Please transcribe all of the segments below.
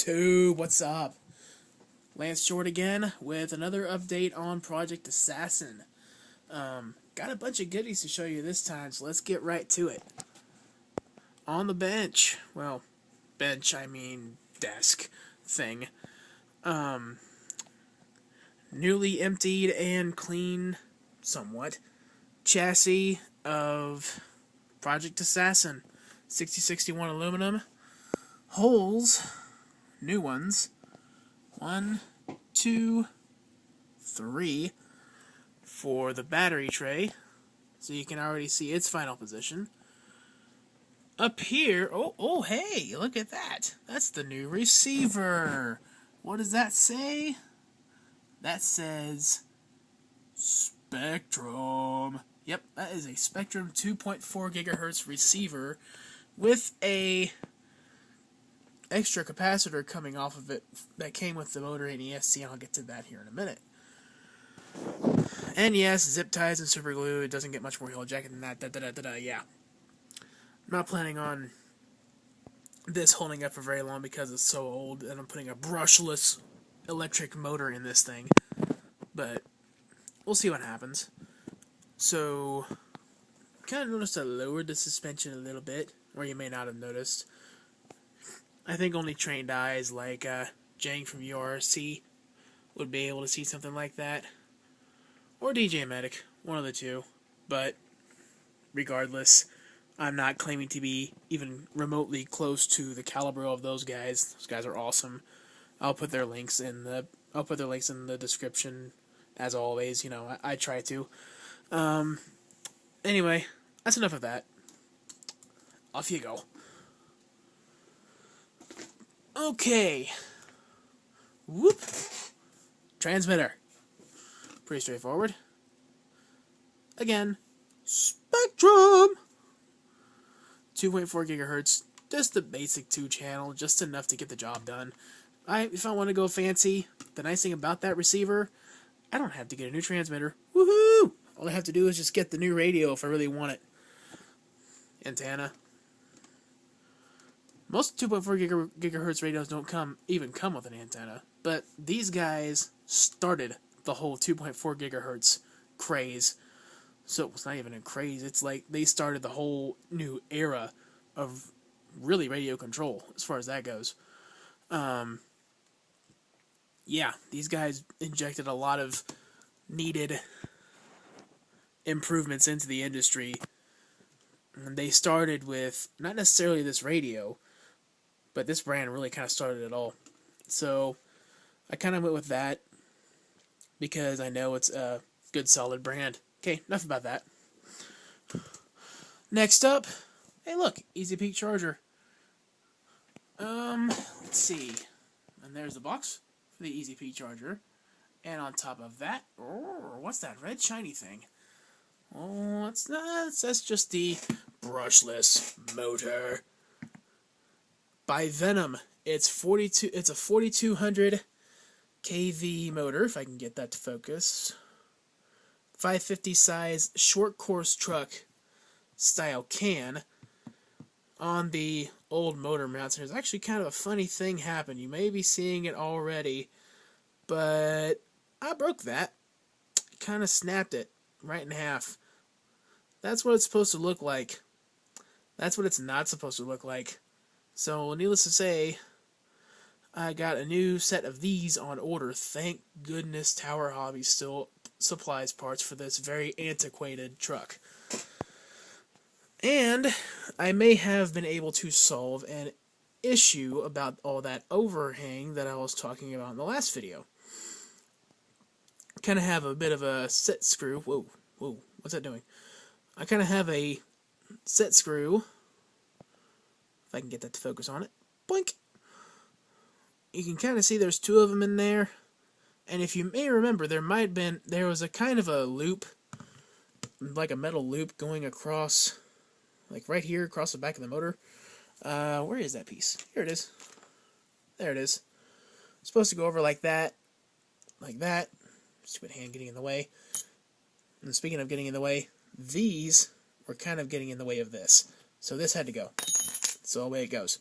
YouTube, what's up? Lance Short again with another update on Project Assassin. Got a bunch of goodies to show you this time, so let's get right to it. On the bench, well, I mean desk thing. Newly emptied and clean, somewhat, chassis of Project Assassin. 6061 aluminum. Holes, new ones, 1, 2, 3 for the battery tray, so you can already see its final position. Up here, oh hey, look at that. That's the new receiver. What does that say? That says Spectrum. Yep, that is a Spectrum 2.4 gigahertz receiver with a extra capacitor coming off of it that came with the motor and ESC, and I'll get to that here in a minute. And yes, zip ties and super glue. It doesn't get much more heel jacket than that. Yeah. I'm not planning on this holding up for very long because it's so old, and I'm putting a brushless electric motor in this thing. But we'll see what happens. So, kind of noticed I lowered the suspension a little bit, or you may not have noticed. I think only trained eyes like Jang from URC would be able to see something like that. Or DJ Medic, one of the two. But regardless, I'm not claiming to be even remotely close to the caliber of those guys. Those guys are awesome. I'll put their links in the description, as always. You know, I try to. Anyway, that's enough of that. Off you go. Okay. Whoop. Transmitter. Pretty straightforward. Again, Spectrum. 2.4 gigahertz. Just the basic 2-channel, just enough to get the job done. If I want to go fancy, the nice thing about that receiver, I don't have to get a new transmitter. Woohoo! All I have to do is just get the new radio if I really want it. Antenna. Most 2.4 gigahertz radios don't even come with an antenna, but these guys started the whole 2.4 gigahertz craze. So it's not even a craze, it's like they started the whole new era of really radio control, as far as that goes. Yeah, these guys injected a lot of needed improvements into the industry. And they started with, not necessarily this radio, but this brand really kind of started it all. So I kind of went with that because I know it's a good, solid brand. Okay, enough about that. Next up, hey look, Easy Peak charger. Let's see. And there's the box for the Easy Peak charger. And on top of that, what's that red shiny thing? Oh, that's just the brushless motor by Venom. It's a 4200 kV motor, if I can get that to focus. 550 size short course truck style can on the old motor mounts. There's actually kind of a funny thing happened. You may be seeing it already, but I broke that. Kind of snapped it right in half. That's what it's supposed to look like. That's what it's not supposed to look like. So, needless to say, I got a new set of these on order. Thank goodness Tower Hobby still supplies parts for this very antiquated truck. And I may have been able to solve an issue about all that overhang that I was talking about in the last video. Kind of have a bit of a set screw. Whoa, what's that doing? I kind of have a set screw. If I can get that to focus on it. Boink! You can kind of see there's two of them in there. And if you may remember, there was a kind of a loop, like a metal loop going across, like right here across the back of the motor. Where is that piece? Here it is. There it is. It's supposed to go over like that. Like that. Stupid hand getting in the way. And speaking of getting in the way, these were kind of getting in the way of this. So this had to go. So away it goes.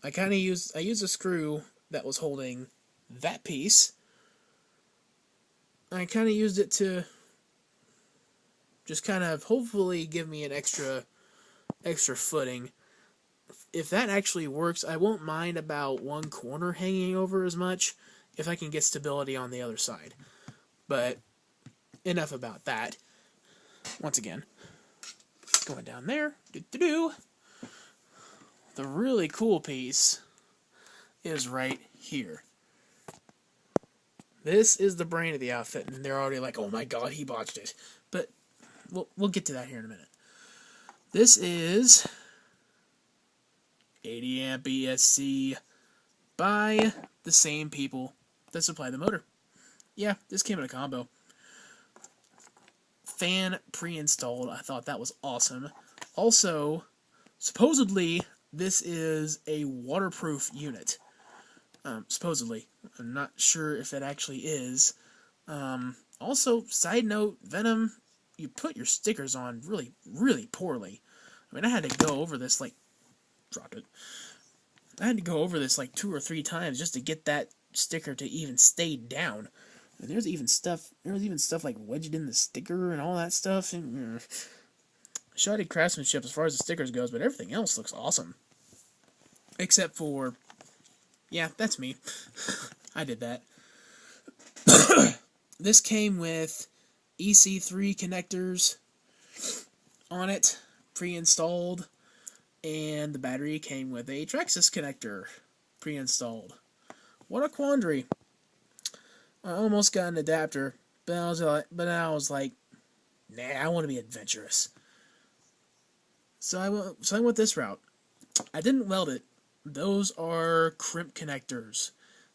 I used a screw that was holding that piece. I kind of used it to just kind of hopefully give me an extra footing. If that actually works, I won't mind about one corner hanging over as much if I can get stability on the other side. But enough about that. Once again, going down there. The really cool piece is right here. This is the brain of the outfit, and they're already like, oh my god, he botched it. But we'll get to that here in a minute. This is 80 amp ESC by the same people that supply the motor. Yeah, this came in a combo. Fan pre-installed. I thought that was awesome. Also, supposedly, this is a waterproof unit. Supposedly. I'm not sure if it actually is. Also, side note, Venom, you put your stickers on really, really poorly. I mean, I had to go over this, like, drop it. I had to go over this, like, 2 or 3 times just to get that sticker to even stay down. And there was even stuff like wedged in the sticker and all that stuff. And shoddy craftsmanship as far as the stickers goes, but everything else looks awesome. Except for, yeah, that's me. I did that. This came with EC3 connectors on it, pre-installed, and the battery came with a Traxxas connector, pre-installed. What a quandary. I almost got an adapter, but I was like, nah, I want to be adventurous. So I went this route. I didn't weld it. Those are crimp connectors.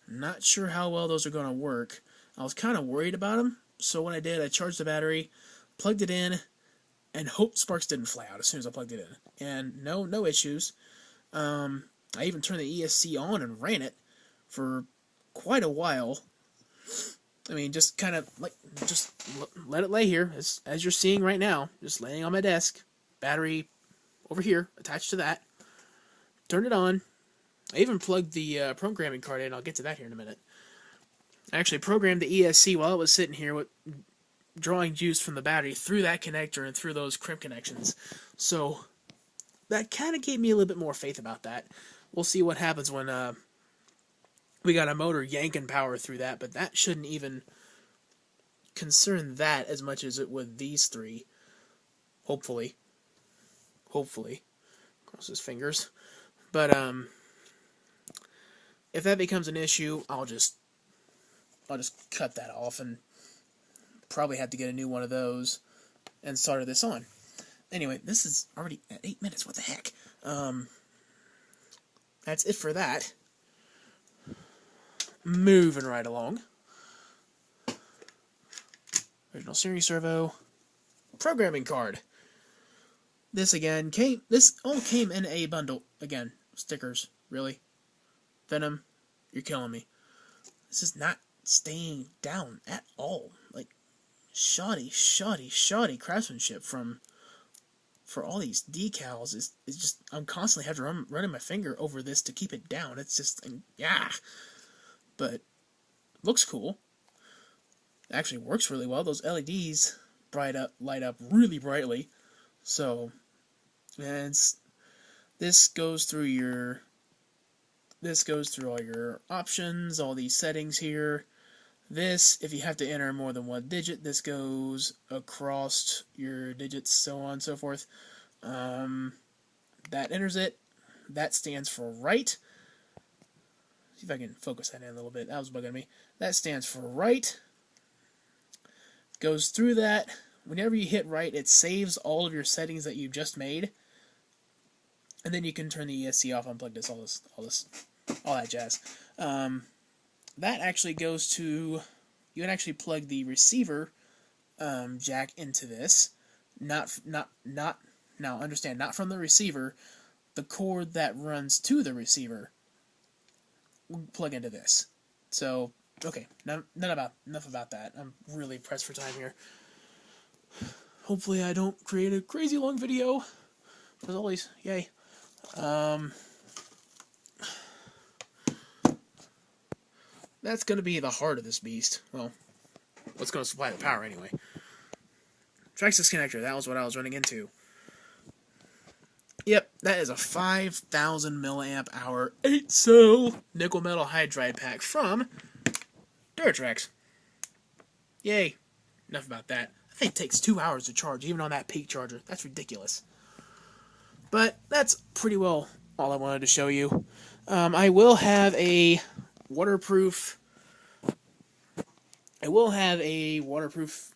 Not sure how well those are going to work. I was kind of worried about them, so what I did, I charged the battery, plugged it in, and hoped sparks didn't fly out as soon as I plugged it in. And no issues. I even turned the ESC on and ran it for quite a while. I mean, just kind of, like, just let it lay here, as you're seeing right now, just laying on my desk, battery over here, attached to that, turned it on. I even plugged the programming card in. I'll get to that here in a minute. I actually programmed the ESC while it was sitting here with drawing juice from the battery through that connector and through those crimp connections. So that kind of gave me a little bit more faith about that. We'll see what happens when we got a motor yanking power through that, but that shouldn't even concern that as much as it would these three. Hopefully. Cross his fingers. But if that becomes an issue, I'll just cut that off and probably have to get a new one of those and solder this on. Anyway, this is already at 8 minutes. What the heck? That's it for that. Moving right along. Original series servo. Programming card. This all came in a bundle. Again, stickers. Really? Venom, you're killing me. This is not staying down at all. Like, shoddy craftsmanship for all these decals. It's just, I'm constantly have to running my finger over this to keep it down. It's just, yeah. But, looks cool. Actually works really well. Those LEDs light up really brightly. So, and this goes through all your options, all these settings here. This, if you have to enter more than one digit, this goes across your digits, so on and so forth. That enters it. That stands for right. See if I can focus that in a little bit. That was bugging me. That stands for right. Goes through that. Whenever you hit right, it saves all of your settings that you just made. And then you can turn the ESC off, unplug this, all that jazz. That actually goes to, you can actually plug the receiver jack into this. Now understand, not from the receiver. The cord that runs to the receiver will plug into this. So, okay, enough about that. I'm really pressed for time here. Hopefully I don't create a crazy long video. As always, yay. That's going to be the heart of this beast. Well, what's going to supply the power anyway. Traxxas connector, that was what I was running into. Yep, that is a 5,000 milliamp hour 8-cell nickel metal hydride pack from Duratrax. Yay. Enough about that. I think it takes 2 hours to charge, even on that peak charger. That's ridiculous. But that's pretty well all I wanted to show you. I will have a waterproof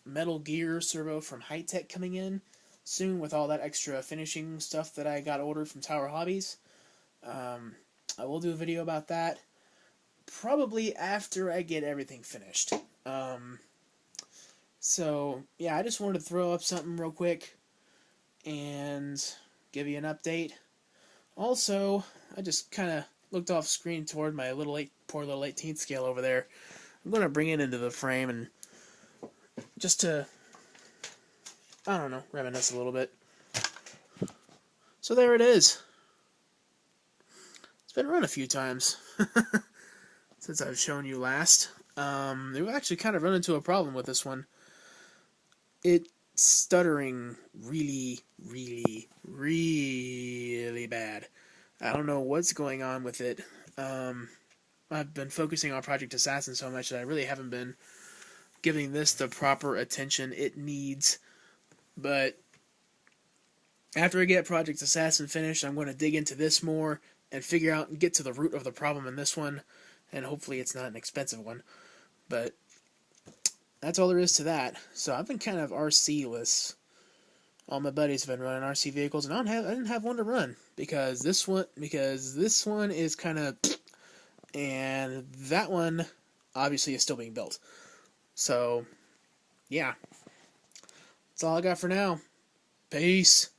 Metal Gear servo from High-Tech coming in soon with all that extra finishing stuff that I got ordered from Tower Hobbies. I will do a video about that probably after I get everything finished. So, yeah, I just wanted to throw up something real quick and give you an update. Also, I just kind of looked off screen toward my poor little 18th scale over there. I'm going to bring it into the frame and just to, I don't know, reminisce a little bit. So there it is. It's been run a few times since I've shown you last. We've actually kind of run into a problem with this one. It's stuttering really, really, really bad. I don't know what's going on with it. I've been focusing on Project Assassin so much that I really haven't been giving this the proper attention it needs. But after I get Project Assassin finished, I'm going to dig into this more and figure out and get to the root of the problem in this one. And hopefully it's not an expensive one. But that's all there is to that. So I've been kind of RC-less. All my buddies have been running RC vehicles, and I didn't have one to run because this one is kind of, and that one obviously is still being built. So yeah, that's all I got for now. Peace.